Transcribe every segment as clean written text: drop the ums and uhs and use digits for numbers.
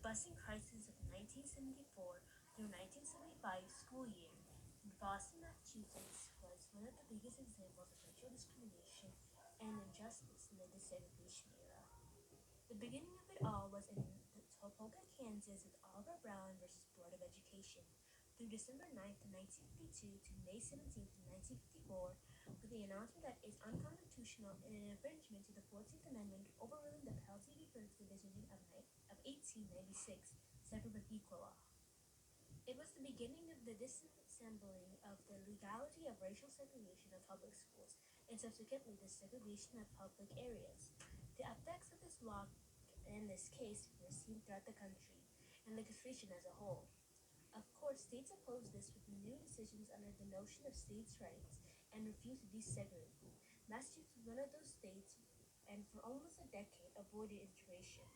busing crisis of 1974 through 1975 school year in Boston, Massachusetts was one of the biggest examples of racial discrimination and injustice in the desegregation era. The beginning of it all was in Topeka, Kansas with Oliver Brown versus Board of Education through December 9th, 1952 to May 17th, 1954 with the announcement that it is unconstitutional and an infringement to the 14th Amendment overruling the Peltier v. Ferguson decision of 1896, separate but equal law. It was the beginning of the disassembling of the legality of racial segregation of public schools and subsequently the segregation of public areas. The effects of this law in this case were seen throughout the country and the nation as a whole. Of course, states opposed this with new decisions under the notion of states' rights and refused to desegregate. Massachusetts was one of those states and for almost a decade avoided integration.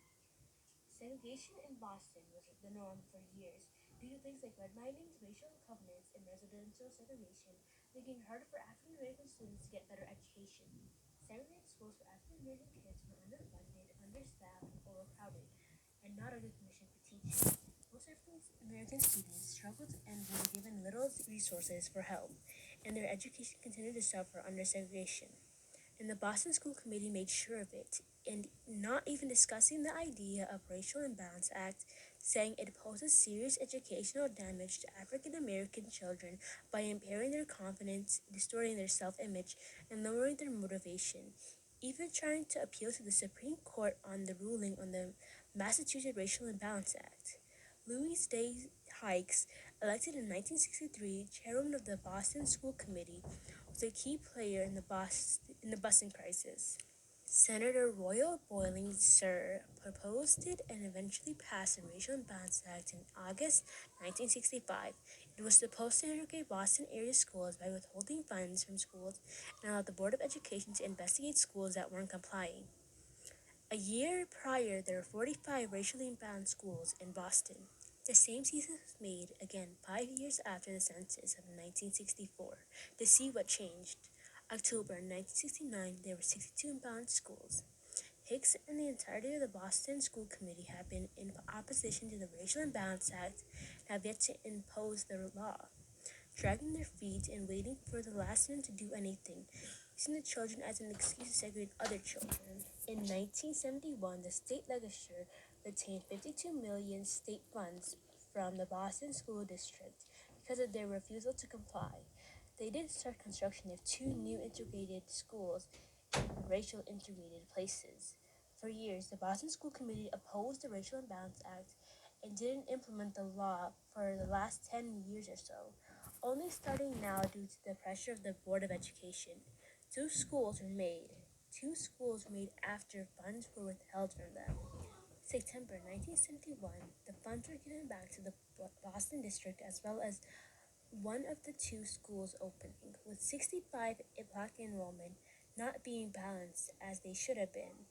Segregation in Boston was the norm for years due to things like redlining, racial covenants, and residential segregation, making it harder for African American students to get better education. Segregated schools for African American kids were underfunded, understaffed, and overcrowded, and not a good condition for teaching. Most African American students struggled and were given little resources for help, and their education continued to suffer under segregation. And the Boston School Committee made sure of it, and not even discussing the idea of Racial Imbalance Act, saying it poses serious educational damage to African American children by impairing their confidence, distorting their self-image, and lowering their motivation. Even trying to appeal to the Supreme Court on the ruling on the Massachusetts Racial Imbalance Act. Louis Day Hikes, elected in 1963 chairman of the Boston School Committee, was a key player in the busing crisis. Senator Royal Boiling Sir proposed it and eventually passed the Racial Imbalance Act in August 1965. It was supposed to segregate Boston area schools by withholding funds from schools and allow the Board of Education to investigate schools that weren't complying. A year prior, there were 45 racially imbalanced schools in Boston. The same thesis was made again 5 years after the census of 1964 to see what changed. October 1969, there were 62 imbalanced schools. Hicks and the entirety of the Boston School Committee have been in opposition to the Racial Imbalance Act and have yet to impose the law, dragging their feet and waiting for the last minute to do anything, using the children as an excuse to segregate other children. In 1971, the state legislature retained 52 million state funds from the Boston School District because of their refusal to comply. They did start construction of 2 new integrated schools in racial integrated places. For years, the Boston School Committee opposed the Racial Imbalance Act and didn't implement the law for the last 10 years or so, only starting now due to the pressure of the Board of Education. Two schools were made. Two schools were made after funds were withheld from them. September 1971, the funds were given back to the Boston District as well as one of the two schools opening, with 65 black enrollment not being balanced as they should have been.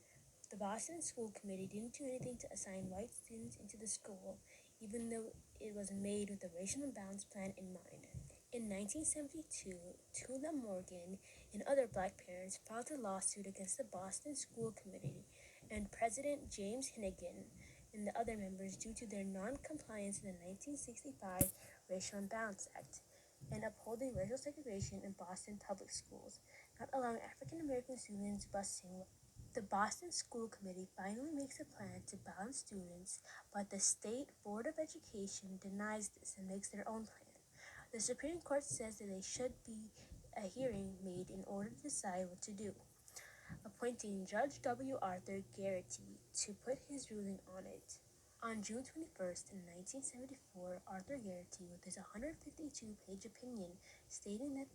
The Boston School Committee didn't do anything to assign white students into the school, even though it was made with the racial imbalance plan in mind. In 1972, Tula Morgan and other black parents filed a lawsuit against the Boston School Committee and President James Hennigan and the other members due to their non-compliance in the 1965 Racial Imbalance Act and upholding racial segregation in Boston public schools, not allowing African American students busing. The Boston School Committee finally makes a plan to balance students, but the State Board of Education denies this and makes their own plan. The Supreme Court says that there should be a hearing made in order to decide what to do, appointing Judge W. Arthur Garrity to put his ruling on it. On June 21st, in 1974, Arthur Garrity, with his 152-page opinion, stating that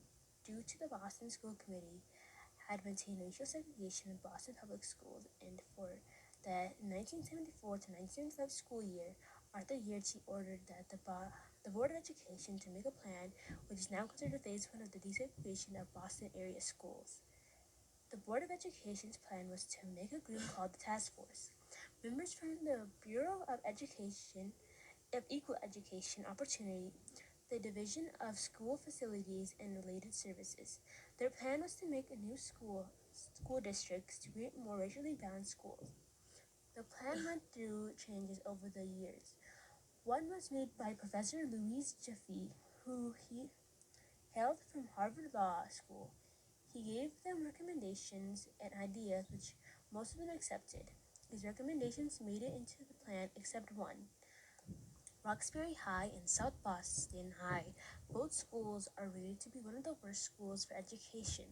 due to the Boston School Committee had maintained racial segregation in Boston public schools, and for the 1974 to 1975 school year, Arthur Garrity ordered that the Board of Education to make a plan, which is now considered phase one of the desegregation of Boston area schools. The Board of Education's plan was to make a group called the Task Force. Members from the Bureau of Equal Education Opportunity, the Division of School Facilities and Related Services. Their plan was to make a new school districts to create more racially balanced schools. The plan went through changes over the years. One was made by Professor Louis Jaffe, who he hailed from Harvard Law School. He gave them recommendations and ideas which most of them accepted. His recommendations made it into the plan except one. Roxbury High and South Boston High. Both schools are rated to be one of the worst schools for education.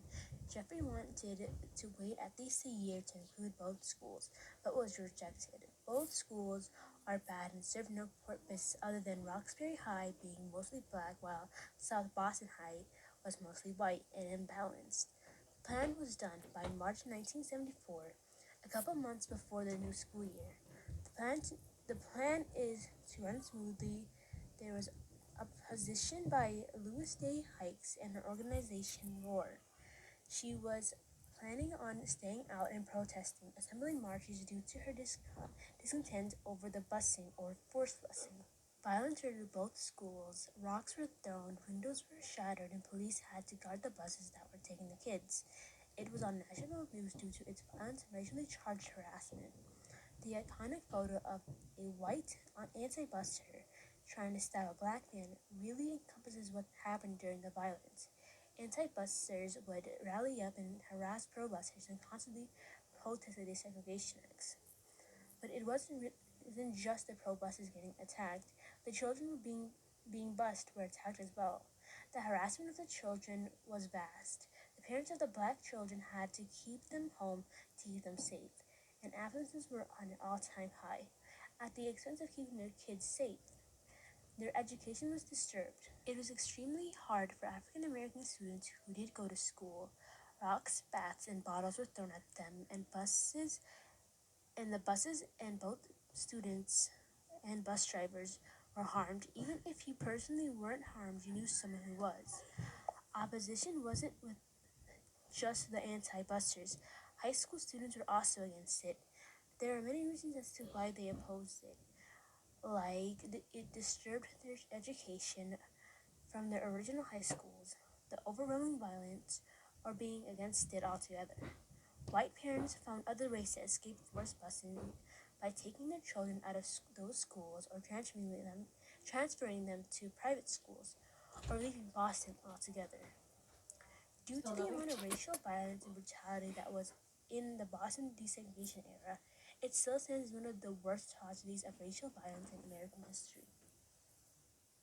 Jeffrey wanted to wait at least a year to include both schools, but was rejected. Both schools are bad and serve no purpose other than Roxbury High being mostly black while South Boston High was mostly white and imbalanced. The plan was done by March 1974, a couple months before the new school year. The plan is to run smoothly. There was opposition by Louis Day Hikes and her organization Roar. She was planning on staying out and protesting, assembling marches due to her discontent over the busing or forced busing. Violence entered both schools. Rocks were thrown, windows were shattered, and police had to guard the buses that were taking the kids. It was on national news due to its violent and racially charged harassment. The iconic photo of a white anti-buster trying to stab a black man really encompasses what happened during the violence. Anti-busters would rally up and harass pro-busters and constantly protest the desegregation acts. But isn't just the pro-busters getting attacked. The children being bused were attacked as well. The harassment of the children was vast. The parents of the black children had to keep them home to keep them safe, and absences were on an all-time high, at the expense of keeping their kids safe. Their education was disturbed. It was extremely hard for African American students who did go to school. Rocks, bats, and bottles were thrown at them, and the buses and both students and bus drivers were harmed. Even if you personally weren't harmed, you knew someone who was. Opposition wasn't with just the anti-busters. High school students were also against it. There are many reasons as to why they opposed it, like it disturbed their education from their original high schools, the overwhelming violence, or being against it altogether. White parents found other ways to escape forced busing by taking their children out of those schools or transferring them to private schools, or leaving Boston altogether. Due to the amount of racial violence and brutality that was in the Boston desegregation era, it still stands as one of the worst tragedies of racial violence in American history.